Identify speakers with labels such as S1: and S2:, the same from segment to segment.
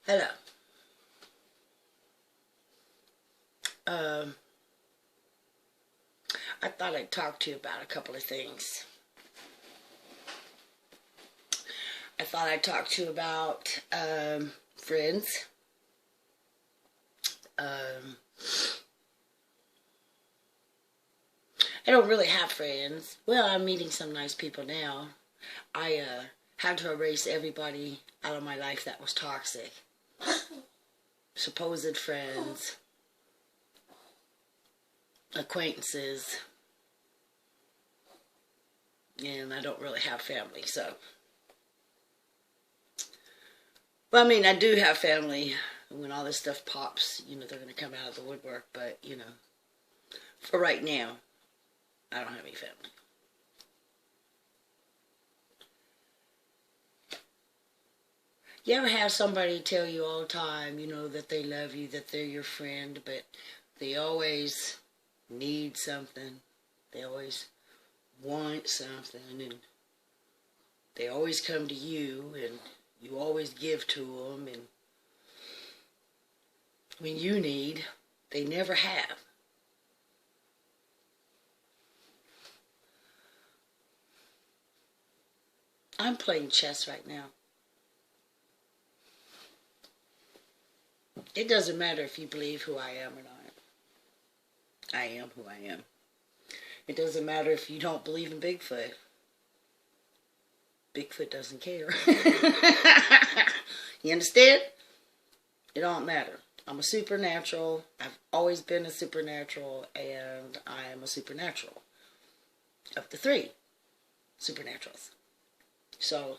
S1: Hello. Um, I thought I'd talk to you about a couple of things. I thought I'd talk to you about friends. Um, I don't really have friends. Well, I'm meeting some nice people now. I had to erase everybody out of my life that was toxic. Supposed friends, acquaintances, and I don't really have family, so. Well, I mean, I do have family. When all this stuff pops, they're going to come out of the woodwork, but, for right now, I don't have any family. You ever have somebody tell you all the time, that they love you, that they're your friend, but they always need something. They always want something, and they always come to you, and you always give to them, and when you need, they never have. I'm playing chess right now. It doesn't matter if you believe who I am or not. I am who I am. It doesn't matter if you don't believe in Bigfoot. Bigfoot doesn't care. You understand? It don't matter. I'm a supernatural. I've always been a supernatural, and I am a supernatural of the three supernaturals. So,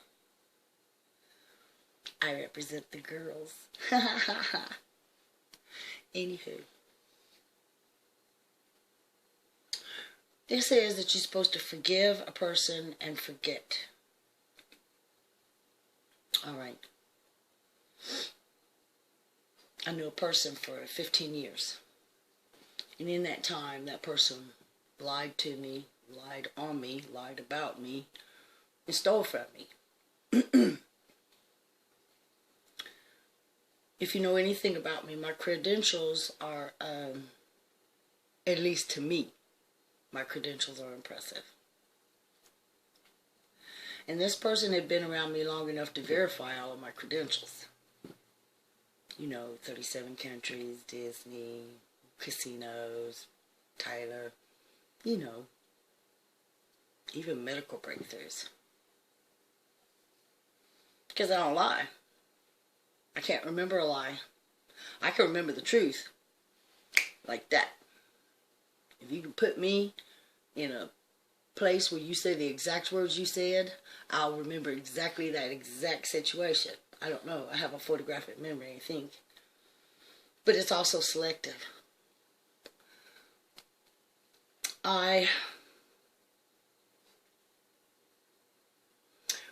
S1: I represent the girls. Anywho. This says that you're supposed to forgive a person and forget. Alright. I knew a person for 15 years. And in that time, that person lied to me, lied on me, lied about me, and stole from me. If you know anything about me, my credentials are, at least to me, my credentials are impressive. And this person had been around me long enough to verify all of my credentials. 37 countries, Disney, casinos, Tyler, even medical breakthroughs. Because I don't lie. I can't remember a lie. I can remember the truth. Like that. If you can put me in a place where you say the exact words you said, I'll remember exactly that exact situation. I don't know. I have a photographic memory, I think. But it's also selective. I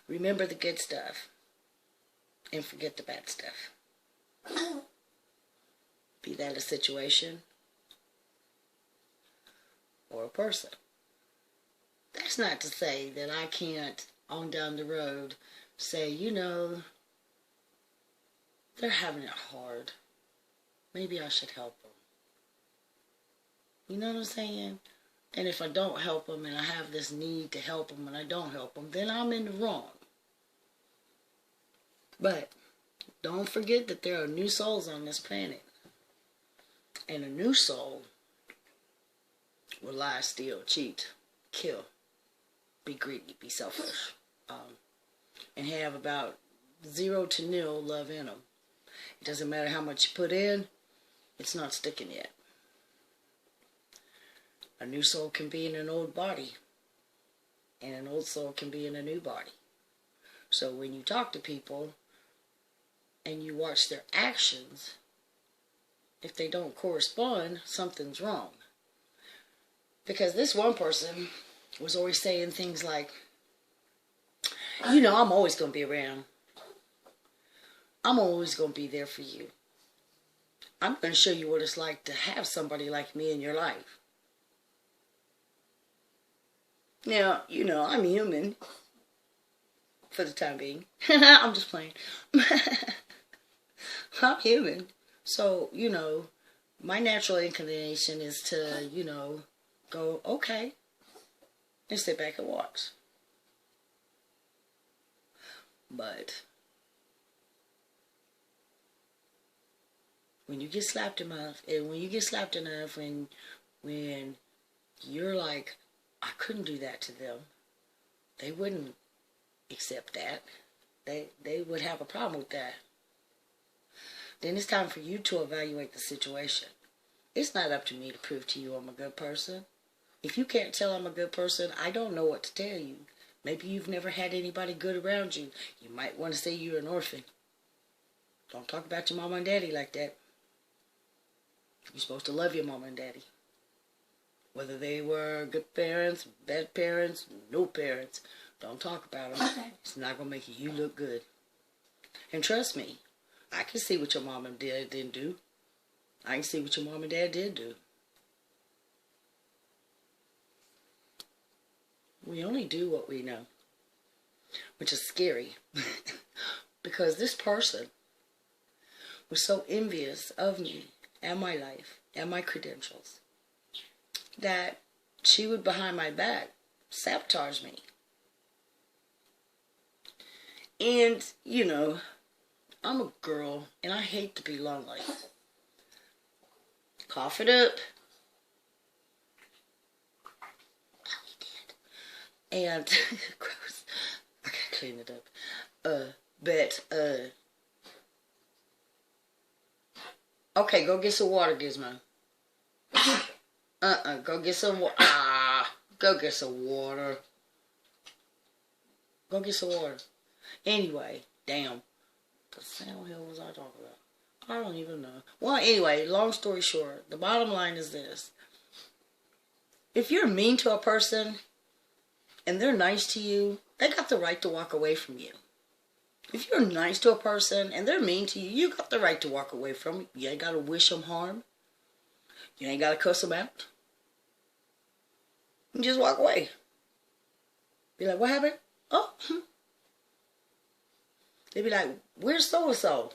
S1: remember the good stuff and forget the bad stuff. Be that a situation or a person. That's not to say that I can't, on down the road, say, they're having it hard. Maybe I should help them. You know what I'm saying? And if I don't help them and I have this need to help them and I don't help them, then I'm in the wrong. But don't forget that there are new souls on this planet. And a new soul will lie, steal, cheat, kill, be greedy, be selfish, and have about 0 to nil love in them. It doesn't matter how much you put in, it's not sticking yet. A new soul can be in an old body, and an old soul can be in a new body. So when you talk to people and you watch their actions, if they don't correspond, something's wrong. Because this one person was always saying things like, I'm always going to be around. I'm always going to be there for you. I'm going to show you what it's like to have somebody like me in your life. Now, I'm human. For the time being. I'm just playing. I'm human. So, my natural inclination is to, go, okay, and sit back and watch. But when you get slapped enough, when you're like, I couldn't do that to them, they wouldn't accept that. They would have a problem with that. Then it's time for you to evaluate the situation. It's not up to me to prove to you I'm a good person. If you can't tell I'm a good person, I don't know what to tell you. Maybe you've never had anybody good around you. You might want to say you're an orphan. Don't talk about your mama and daddy like that. You're supposed to love your mama and daddy. Whether they were good parents, bad parents, no parents. Don't talk about them. It's not going to make you look good. And trust me, I can see what your mom and dad didn't do. I can see what your mom and dad did do. We only do what we know, which is scary. Because this person was so envious of me and my life and my credentials that she would, behind my back, sabotage me. And, I'm a girl, and I hate to be lonely. Cough it up. And, gross. I gotta clean it up. Okay, go get some water, Gizmo. Go get some water. Go get some water. Go get some water. Anyway, damn. What the hell was I talking about? I don't even know. Well, anyway, long story short, the bottom line is this. If you're mean to a person and they're nice to you, they got the right to walk away from you. If you're nice to a person and they're mean to you, you got the right to walk away from them. You ain't got to wish them harm. You ain't got to cuss them out. You just walk away. Be like, what happened? Oh, they be like, where's so-and-so?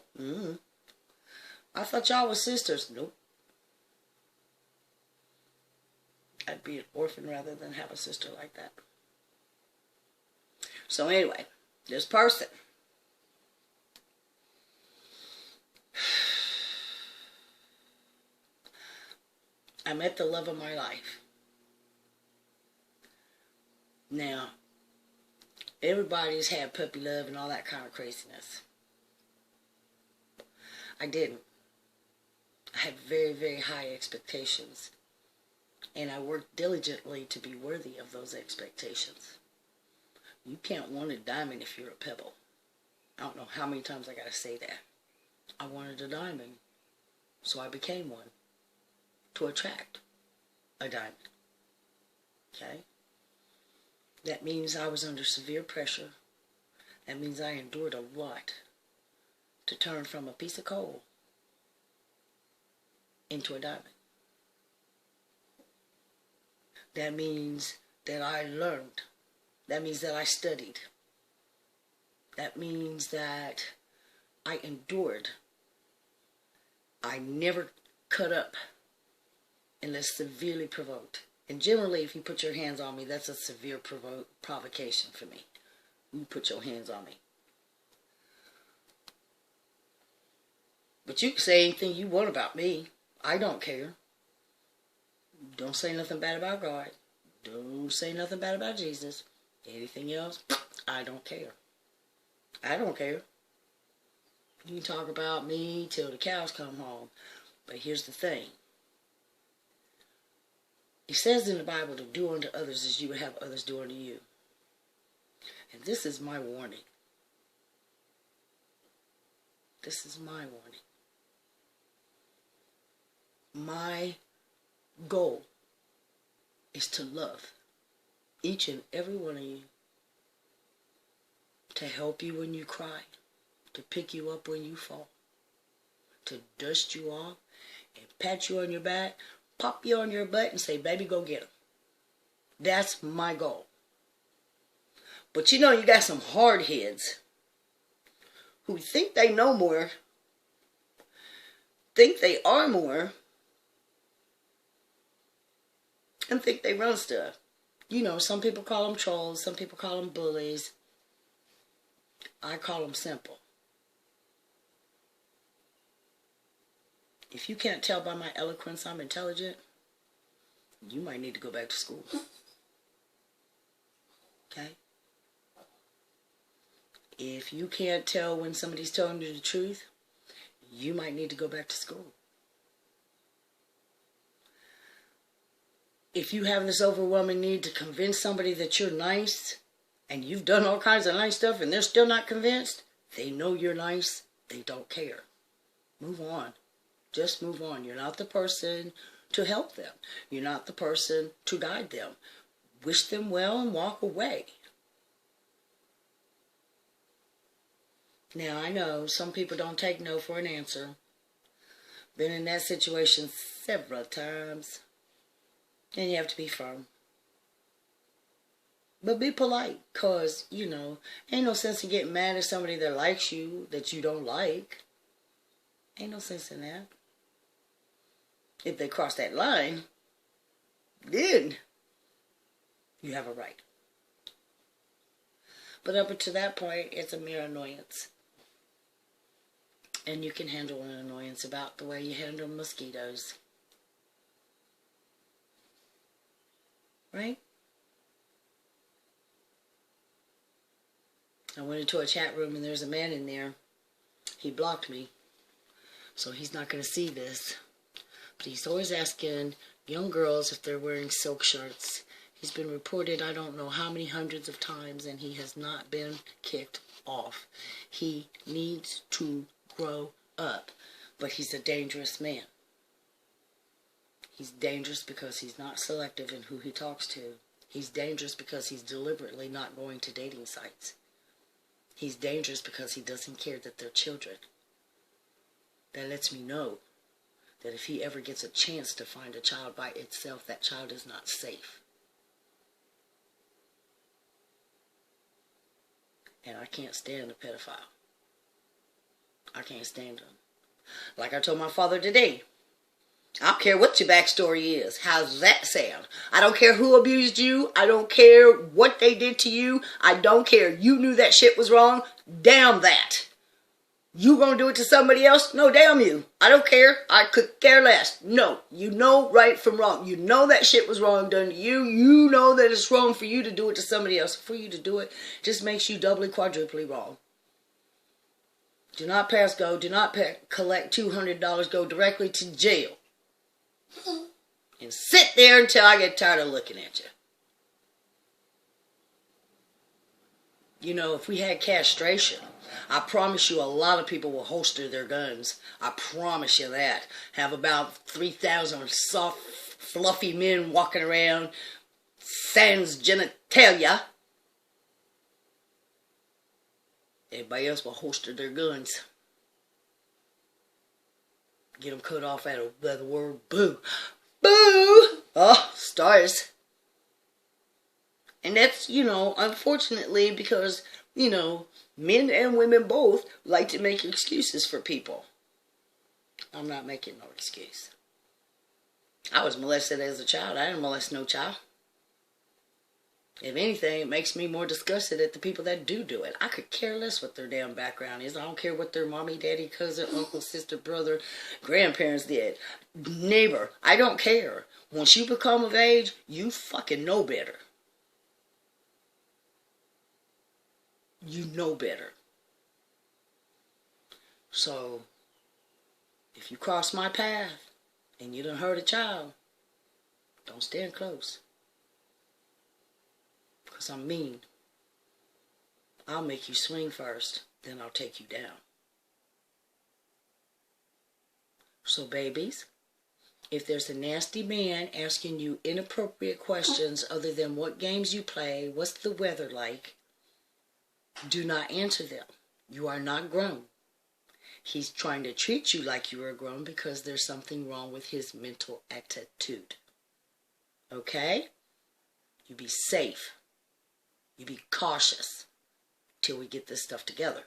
S1: I thought y'all was sisters. Nope. I'd be an orphan rather than have a sister like that. So anyway, this person. I met the love of my life. Now, everybody's had puppy love and all that kind of craziness. I didn't. I had very, very high expectations. And I worked diligently to be worthy of those expectations. You can't want a diamond if you're a pebble. I don't know how many times I gotta say that. I wanted a diamond, so I became one to attract a diamond. Okay? That means I was under severe pressure. That means I endured a lot to turn from a piece of coal into a diamond. That means that I learned. That means that I studied. That means that I endured. I never cut up unless severely provoked. And generally, if you put your hands on me, that's a severe provocation for me. You put your hands on me. But you can say anything you want about me. I don't care. Don't say nothing bad about God. Don't say nothing bad about Jesus. Anything else, I don't care. I don't care. You can talk about me till the cows come home. But here's the thing. It says in the Bible to do unto others as you would have others do unto you. And this is my warning. This is my warning. My goal is to love each and every one of you, to help you when you cry, to pick you up when you fall, to dust you off and pat you on your back, pop you on your butt and say, baby, go get them. That's my goal. But you got some hard heads who think they know more think they are more and think they run stuff. You know, some people call them trolls, some people call them bullies. I call them simple. If you can't tell by my eloquence I'm intelligent, you might need to go back to school. Okay? If you can't tell when somebody's telling you the truth, you might need to go back to school. If you have this overwhelming need to convince somebody that you're nice, and you've done all kinds of nice stuff and they're still not convinced, they know you're nice, they don't care. Move on. Just move on. You're not the person to help them. You're not the person to guide them. Wish them well and walk away. Now, I know some people don't take no for an answer. Been in that situation several times. And you have to be firm. But be polite, because, you know, ain't no sense in getting mad at somebody that likes you, that you don't like. Ain't no sense in that. If they cross that line, then you have a right. But up until that point, it's a mere annoyance. And you can handle an annoyance about the way you handle mosquitoes. Right? I went into a chat room and there's a man in there. He blocked me, so he's not going to see this. But he's always asking young girls if they're wearing silk shirts. He's been reported I don't know how many hundreds of times, and he has not been kicked off. He needs to grow up, but he's a dangerous man. He's dangerous because he's not selective in who he talks to. He's dangerous because he's deliberately not going to dating sites. He's dangerous because he doesn't care that they're children. That lets me know that if he ever gets a chance to find a child by itself, that child is not safe. And I can't stand a pedophile. I can't stand him. Like I told my father today, I don't care what your backstory is. How's that sound? I don't care who abused you. I don't care what they did to you. I don't care. You knew that shit was wrong. Damn that. You gonna do it to somebody else? No, damn you. I don't care. I could care less. No, you know right from wrong. You know that shit was wrong done to you. You know that it's wrong for you to do it to somebody else. For you to do it just makes you doubly, quadruply wrong. Do not pass go. Do not collect $200. Go directly to jail. And sit there until I get tired of looking at you. You know, if we had castration, I promise you a lot of people will holster their guns. I promise you that. Have about 3,000 soft, fluffy men walking around sans genitalia. Everybody else will holster their guns. Get them cut off out of the word boo. Boo! Oh, stars. And that's, you know, unfortunately because, you know, men and women both like to make excuses for people. I'm not making no excuse. I was molested as a child. I didn't molest no child. If anything, it makes me more disgusted at the people that do it. I could care less what their damn background is. I don't care what their mommy, daddy, cousin, uncle, sister, brother, grandparents did. Neighbor, I don't care. Once you become of age, you fucking know better. You know better. So, if you cross my path and you done hurt a child, don't stand close. Because I'm mean. I'll make you swing first, then I'll take you down. So babies, if there's a nasty man asking you inappropriate questions other than what games you play, what's the weather like, do not answer them. You are not grown. He's trying to treat you like you are grown because there's something wrong with his mental attitude. Okay? You be safe. You be cautious till we get this stuff together.